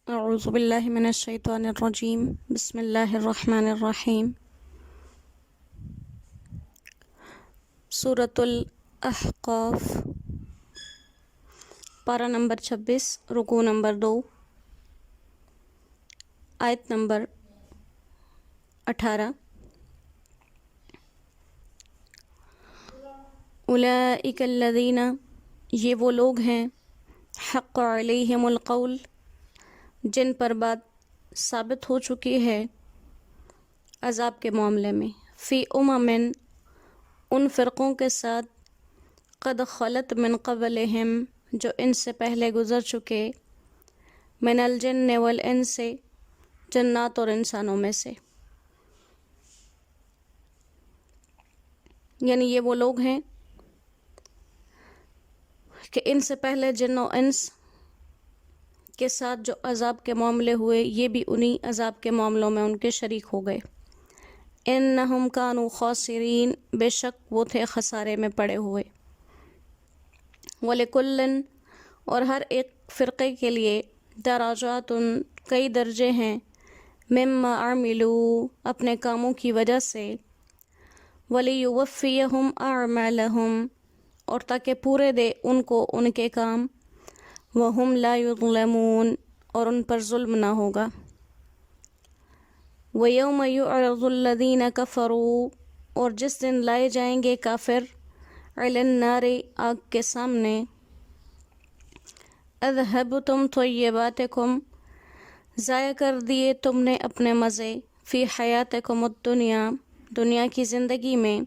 اعوذ باللہ من الشیطان الرجیم بسم اللہ الرحمن الرحیم۔ سورۃ الاحقاف، پارہ نمبر 26، رکوع نمبر 2، آیت نمبر 18۔ اولئک الذین، یہ وہ لوگ ہیں، حق علیہم القول، جن پر بات ثابت ہو چکی ہے عذاب کے معاملے میں، فی امم، ان فرقوں کے ساتھ، قد خلت من قبلہم، جو ان سے پہلے گزر چکے، من الجن والانس، جنات اور انسانوں میں سے۔ یعنی یہ وہ لوگ ہیں کہ ان سے پہلے جن و انس کے ساتھ جو عذاب کے معاملے ہوئے، یہ بھی انہی عذاب کے معاملوں میں ان کے شریک ہو گئے۔ انہم کانوا خاسرین، بے شک وہ تھے خسارے میں پڑے ہوئے۔ وَلِكُلٍّ، اور ہر ایک فرقے کے لیے، درجات، کئی درجے ہیں، مما عملوا، اپنے کاموں کی وجہ سے، وَلِيُوَفِّيَهُمْ أَعْمَالَهُمْ، اور تاکہ پورے دے ان کو ان کے کام، وَهُمْ لَا يُظْلَمُونَ، اور ان پر ظلم نہ ہوگا۔ وَيَوْمَ يُعْرَضُ الَّذِينَ كَفَرُوا، اور جس دن لائے جائیں گے کافر، عَلَى النَّارِ، آگ کے سامنے، اذهبتم طیباتکم، ضائع کر دیے تم نے اپنے مزے، فی حیاتکم الدنیا، دنیا کی زندگی میں،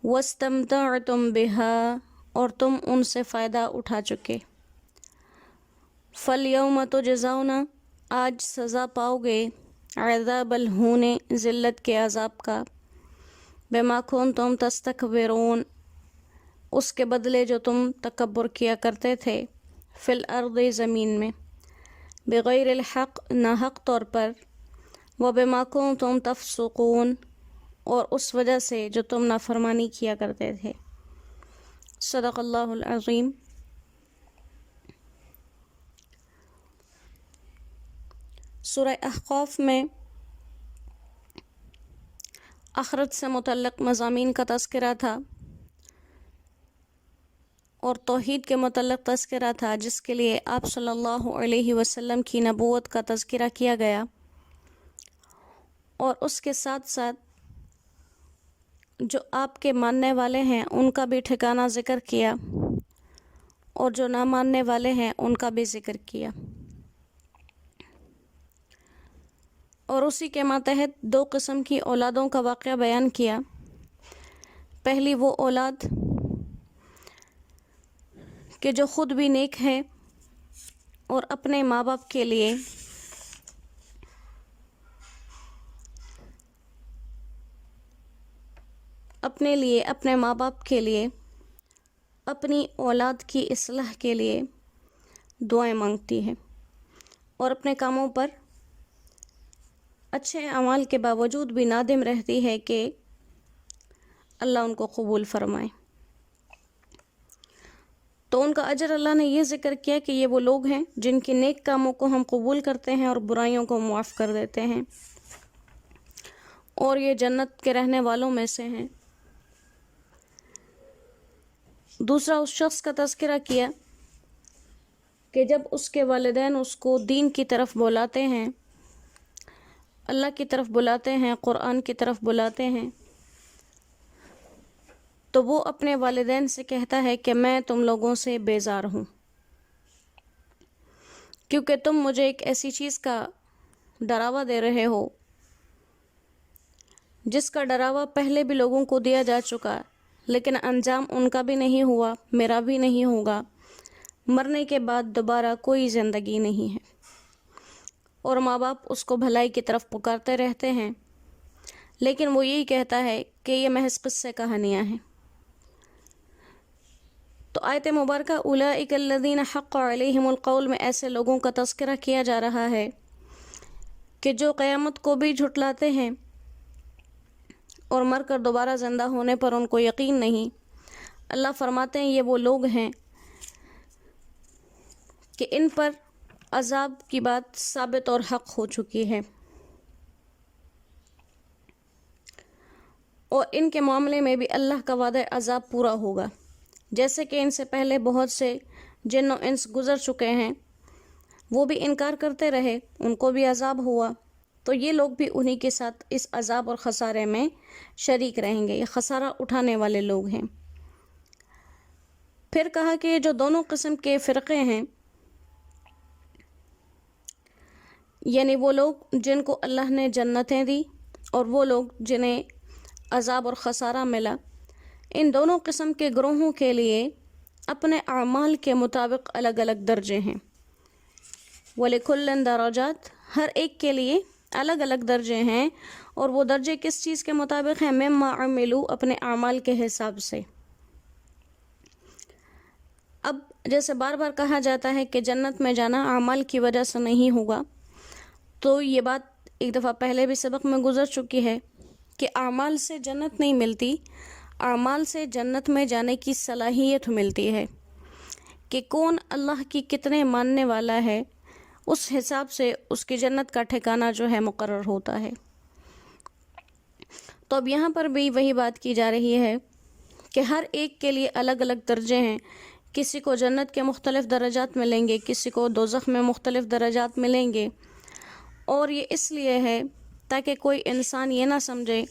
واستمتعتم بها، اور تم ان سے فائدہ اٹھا چکے۔ فَالْيَوْمَ تُجْزَوْنَ، آج سزا پاؤ گے، عذاب الہون، ذلت کے عذاب کا، بما کنتم تستکبرون، اس کے بدلے جو تم تکبر کیا کرتے تھے، فی الارض، زمین میں، بغیر الحق، ناحق طور پر، وبما کنتم تفسقون، اور اس وجہ سے جو تم نافرمانی کیا کرتے تھے۔ صدق اللہ العظیم۔ سورہ احقاف میں آخرت سے متعلق مضامین کا تذکرہ تھا اور توحید کے متعلق تذکرہ تھا، جس کے لیے آپ صلی اللہ علیہ وسلم کی نبوت کا تذکرہ کیا گیا، اور اس کے ساتھ ساتھ جو آپ کے ماننے والے ہیں ان کا بھی ٹھکانہ ذکر کیا، اور جو نہ ماننے والے ہیں ان کا بھی ذکر کیا، اور اسی کے ماتحت دو قسم کی اولادوں کا واقعہ بیان کیا۔ پہلی وہ اولاد کہ جو خود بھی نیک ہے اور اپنے ماں باپ کے لیے اپنے ماں باپ کے لیے، اپنی اولاد کی اصلاح کے لیے دعائیں مانگتی ہے، اور اپنے کاموں پر اچھے اعمال کے باوجود بھی نادم رہتی ہے کہ اللہ ان کو قبول فرمائے۔ تو ان کا اجر اللہ نے یہ ذکر کیا کہ یہ وہ لوگ ہیں جن کے نیک کاموں کو ہم قبول کرتے ہیں اور برائیوں کو معاف کر دیتے ہیں، اور یہ جنت کے رہنے والوں میں سے ہیں۔ دوسرا اس شخص کا تذکرہ کیا کہ جب اس کے والدین اس کو دین کی طرف بلاتے ہیں، اللہ کی طرف بلاتے ہیں، قرآن کی طرف بلاتے ہیں، تو وہ اپنے والدین سے کہتا ہے کہ میں تم لوگوں سے بیزار ہوں، کیونکہ تم مجھے ایک ایسی چیز کا ڈراوا دے رہے ہو جس کا ڈراوا پہلے بھی لوگوں کو دیا جا چکا، لیکن انجام ان کا بھی نہیں ہوا، میرا بھی نہیں ہوگا، مرنے کے بعد دوبارہ کوئی زندگی نہیں ہے، اور ماں باپ اس کو بھلائی کی طرف پکارتے رہتے ہیں، لیکن وہ یہی کہتا ہے کہ یہ محض قصے کہانیاں ہیں۔ تو آیت مبارکہ اولئک الذین حق علیہم القول میں ایسے لوگوں کا تذکرہ کیا جا رہا ہے کہ جو قیامت کو بھی جھٹلاتے ہیں اور مر کر دوبارہ زندہ ہونے پر ان کو یقین نہیں۔ اللہ فرماتے ہیں یہ وہ لوگ ہیں کہ ان پر عذاب کی بات ثابت اور حق ہو چکی ہے، اور ان کے معاملے میں بھی اللہ کا وعدہ عذاب پورا ہوگا، جیسے کہ ان سے پہلے بہت سے جن و انس گزر چکے ہیں، وہ بھی انکار کرتے رہے، ان کو بھی عذاب ہوا، تو یہ لوگ بھی انہی کے ساتھ اس عذاب اور خسارے میں شریک رہیں گے، یہ خسارہ اٹھانے والے لوگ ہیں۔ پھر کہا کہ یہ جو دونوں قسم کے فرقے ہیں، یعنی وہ لوگ جن کو اللہ نے جنتیں دی اور وہ لوگ جنہیں عذاب اور خسارہ ملا، ان دونوں قسم کے گروہوں کے لیے اپنے اعمال کے مطابق الگ الگ درجے ہیں۔ وَلِكُلٍّ دَرَجَاتٍ، ہر ایک کے لیے الگ الگ درجے ہیں، اور وہ درجے کس چیز کے مطابق ہیں؟ مِمَّا عَمِلُوا، اپنے اعمال کے حساب سے۔ اب جیسے بار بار کہا جاتا ہے کہ جنت میں جانا اعمال کی وجہ سے نہیں ہوگا، تو یہ بات ایک دفعہ پہلے بھی سبق میں گزر چکی ہے کہ اعمال سے جنت نہیں ملتی، اعمال سے جنت میں جانے کی صلاحیت ملتی ہے کہ کون اللہ کی کتنے ماننے والا ہے، اس حساب سے اس کی جنت کا ٹھکانہ جو ہے مقرر ہوتا ہے۔ تو اب یہاں پر بھی وہی بات کی جا رہی ہے کہ ہر ایک کے لیے الگ الگ درجے ہیں، کسی کو جنت کے مختلف درجات ملیں گے، کسی کو دوزخ میں مختلف درجات ملیں گے، اور یہ اس لیے ہے تاکہ کوئی انسان یہ نہ سمجھے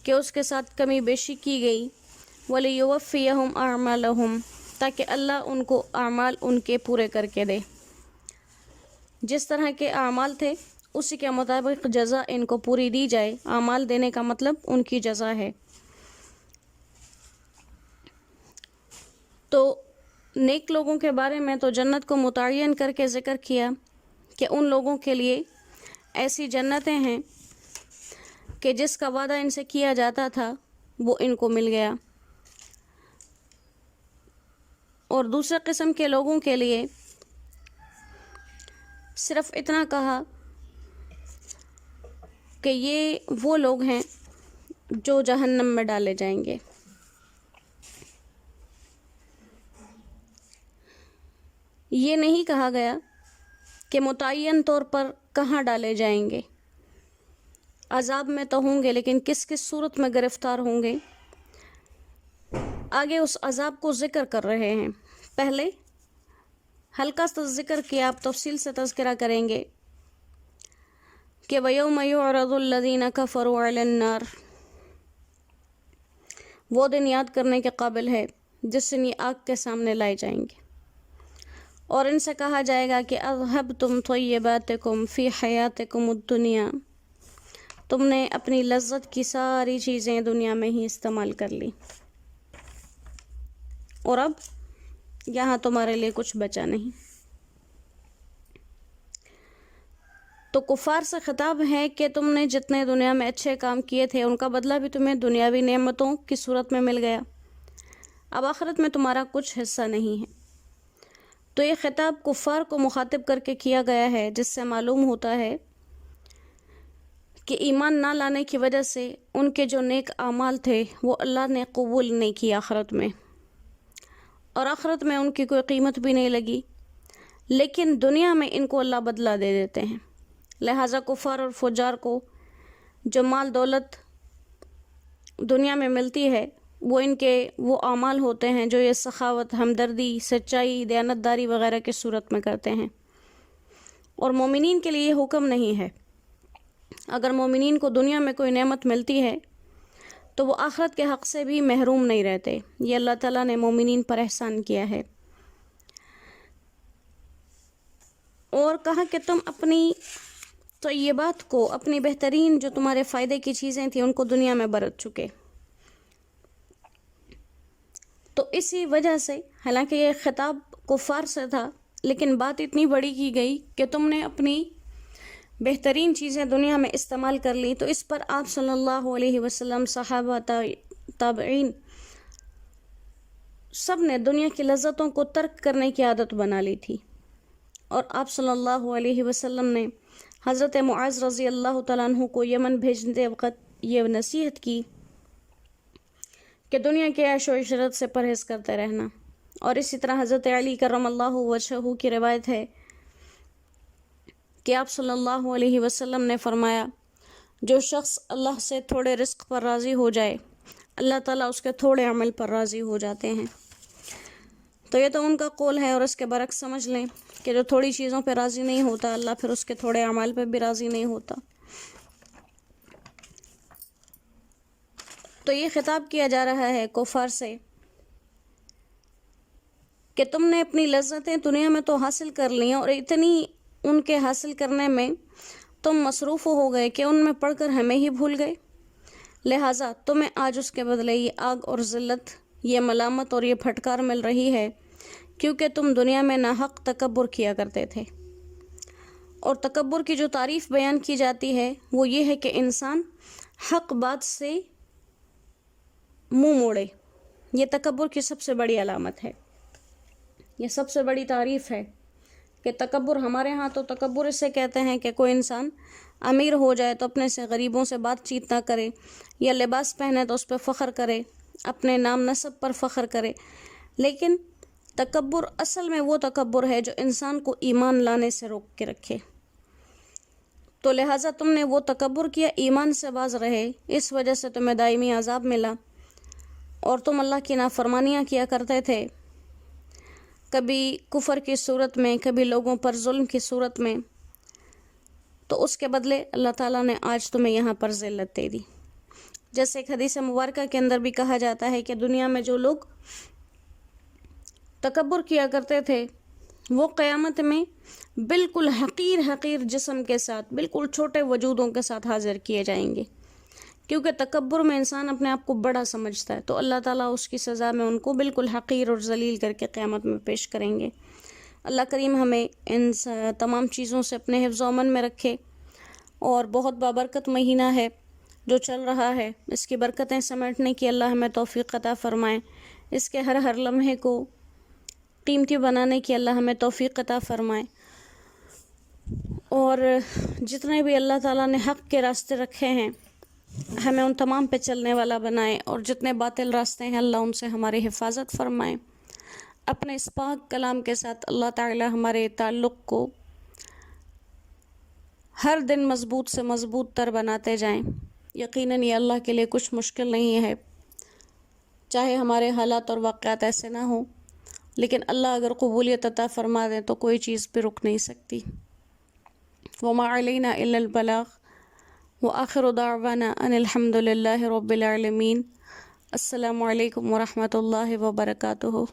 کہ اس کے ساتھ کمی بیشی کی گئی، وَلِيُوَفِّيَهُمْ أَعْمَالَهُمْ، تاکہ اللہ ان کو اعمال ان کے پورے کر کے دے، جس طرح کے اعمال تھے اسی کے مطابق جزا ان کو پوری دی جائے۔ اعمال دینے کا مطلب ان کی جزا ہے۔ تو نیک لوگوں کے بارے میں تو جنت کو متعین کر کے ذکر کیا کہ ان لوگوں کے لیے ایسی جنتیں ہیں کہ جس کا وعدہ ان سے کیا جاتا تھا وہ ان کو مل گیا، اور دوسرے قسم کے لوگوں کے لیے صرف اتنا کہا کہ یہ وہ لوگ ہیں جو جہنم میں ڈالے جائیں گے۔ یہ نہیں کہا گیا کہ متعین طور پر کہاں ڈالے جائیں گے، عذاب میں تو ہوں گے لیکن کس کس صورت میں گرفتار ہوں گے، آگے اس عذاب کو ذکر کر رہے ہیں۔ پہلے ہلکا سا ذکر کیا، آپ تفصیل سے تذکرہ کریں گے کہ وَيَوْمَ يُعْرَضُ الَّذِينَ كَفَرُوا عَلَى النَّارِ، وہ دن یاد کرنے کے قابل ہے جس دن یہ آگ کے سامنے لائے جائیں گے، اور ان سے کہا جائے گا کہ اذهبتم طیباتکم فی حیاتکم الدنیا، تم نے اپنی لذت کی ساری چیزیں دنیا میں ہی استعمال کر لی، اور اب یہاں تمہارے لیے کچھ بچا نہیں۔ تو کفار سے خطاب ہے کہ تم نے جتنے دنیا میں اچھے کام کیے تھے ان کا بدلہ بھی تمہیں دنیاوی نعمتوں کی صورت میں مل گیا، اب آخرت میں تمہارا کچھ حصہ نہیں ہے۔ تو یہ خطاب کفار کو مخاطب کر کے کیا گیا ہے، جس سے معلوم ہوتا ہے کہ ایمان نہ لانے کی وجہ سے ان کے جو نیک اعمال تھے وہ اللہ نے قبول نہیں کیا آخرت میں، اور آخرت میں ان کی کوئی قیمت بھی نہیں لگی، لیکن دنیا میں ان کو اللہ بدلہ دے دیتے ہیں۔ لہٰذا کفار اور فجار کو جو مال دولت دنیا میں ملتی ہے وہ ان کے وہ اعمال ہوتے ہیں جو یہ سخاوت، ہمدردی، سچائی، دیانتداری وغیرہ کی صورت میں کرتے ہیں، اور مومنین کے لیے یہ حکم نہیں ہے۔ اگر مومنین کو دنیا میں کوئی نعمت ملتی ہے تو وہ آخرت کے حق سے بھی محروم نہیں رہتے، یہ اللہ تعالیٰ نے مومنین پر احسان کیا ہے۔ اور کہا کہ تم اپنی طیبات کو، اپنی بہترین جو تمہارے فائدے کی چیزیں تھیں ان کو دنیا میں برت چکے، تو اسی وجہ سے حالانکہ یہ خطاب کفار سے تھا لیکن بات اتنی بڑی کی گئی کہ تم نے اپنی بہترین چیزیں دنیا میں استعمال کر لی، تو اس پر آپ صلی اللہ علیہ وسلم، صحابہ، تابعین سب نے دنیا کی لذتوں کو ترک کرنے کی عادت بنا لی تھی، اور آپ صلی اللہ علیہ وسلم نے حضرت معاذ رضی اللہ تعالیٰ عنہ کو یمن بھیجتے وقت یہ نصیحت کی کہ دنیا کے عیش و عشرت سے پرہیز کرتے رہنا، اور اسی طرح حضرت علی کرم اللہ وجہہ کی روایت ہے کہ آپ صلی اللہ علیہ وسلم نے فرمایا جو شخص اللہ سے تھوڑے رزق پر راضی ہو جائے اللہ تعالیٰ اس کے تھوڑے عمل پر راضی ہو جاتے ہیں۔ تو یہ تو ان کا قول ہے، اور اس کے برعکس سمجھ لیں کہ جو تھوڑی چیزوں پہ راضی نہیں ہوتا اللہ پھر اس کے تھوڑے اعمال پہ بھی راضی نہیں ہوتا۔ تو یہ خطاب کیا جا رہا ہے کفار سے کہ تم نے اپنی لذتیں دنیا میں تو حاصل کر لی اور اتنی ان کے حاصل کرنے میں تم مصروف ہو گئے کہ ان میں پڑھ کر ہمیں ہی بھول گئے، لہٰذا تمہیں آج اس کے بدلے یہ آگ اور ذلت، یہ ملامت اور یہ پھٹکار مل رہی ہے کیونکہ تم دنیا میں ناحق تکبر کیا کرتے تھے۔ اور تکبر کی جو تعریف بیان کی جاتی ہے وہ یہ ہے کہ انسان حق بات سے منہ موڑے، یہ تکبر کی سب سے بڑی علامت ہے، یہ سب سے بڑی تعریف ہے کہ تکبر ہمارے ہاں تو تکبر اسے کہتے ہیں کہ کوئی انسان امیر ہو جائے تو اپنے سے غریبوں سے بات چیت نہ کرے، یا لباس پہنے تو اس پہ فخر کرے، اپنے نام نسب پر فخر کرے۔ لیکن تکبر اصل میں وہ تکبر ہے جو انسان کو ایمان لانے سے روک کے رکھے۔ تو لہٰذا تم نے وہ تکبر کیا، ایمان سے باز رہے، اس وجہ سے تمہیں دائمی عذاب ملا، اور تم اللہ کی نافرمانیاں کیا کرتے تھے، کبھی کفر کی صورت میں، کبھی لوگوں پر ظلم کی صورت میں، تو اس کے بدلے اللہ تعالیٰ نے آج تمہیں یہاں پر ذلت دے دی۔ جیسے ایک حدیث مبارکہ کے اندر بھی کہا جاتا ہے کہ دنیا میں جو لوگ تکبر کیا کرتے تھے وہ قیامت میں بالکل حقیر جسم کے ساتھ، بالکل چھوٹے وجودوں کے ساتھ حاضر کیے جائیں گے، کیونکہ تکبر میں انسان اپنے آپ کو بڑا سمجھتا ہے، تو اللہ تعالیٰ اس کی سزا میں ان کو بالکل حقیر اور ذلیل کر کے قیامت میں پیش کریں گے۔ اللہ کریم ہمیں ان تمام چیزوں سے اپنے حفظ و امن میں رکھے، اور بہت بابرکت مہینہ ہے جو چل رہا ہے، اس کی برکتیں سمیٹنے کی اللہ ہمیں توفیق عطا فرمائے، اس کے ہر لمحے کو قیمتی بنانے کی اللہ ہمیں توفیق عطا فرمائے، اور جتنے بھی اللہ تعالیٰ نے حق کے راستے رکھے ہیں ہمیں ان تمام پہ چلنے والا بنائے، اور جتنے باطل راستے ہیں اللہ ان سے ہماری حفاظت فرمائے۔ اپنے اس پاک کلام کے ساتھ اللہ تعالیٰ ہمارے تعلق کو ہر دن مضبوط سے مضبوط تر بناتے جائیں۔ یقیناً یہ اللہ کے لیے کچھ مشکل نہیں ہے، چاہے ہمارے حالات اور واقعات ایسے نہ ہوں، لیکن اللہ اگر قبولیت عطا فرما دیں تو کوئی چیز پہ رک نہیں سکتی۔ وما علینا الا البلاغ وآخر دعوانا ان الحمد للہ رب العالمین۔ السلام علیکم ورحمۃ اللہ وبرکاتہ۔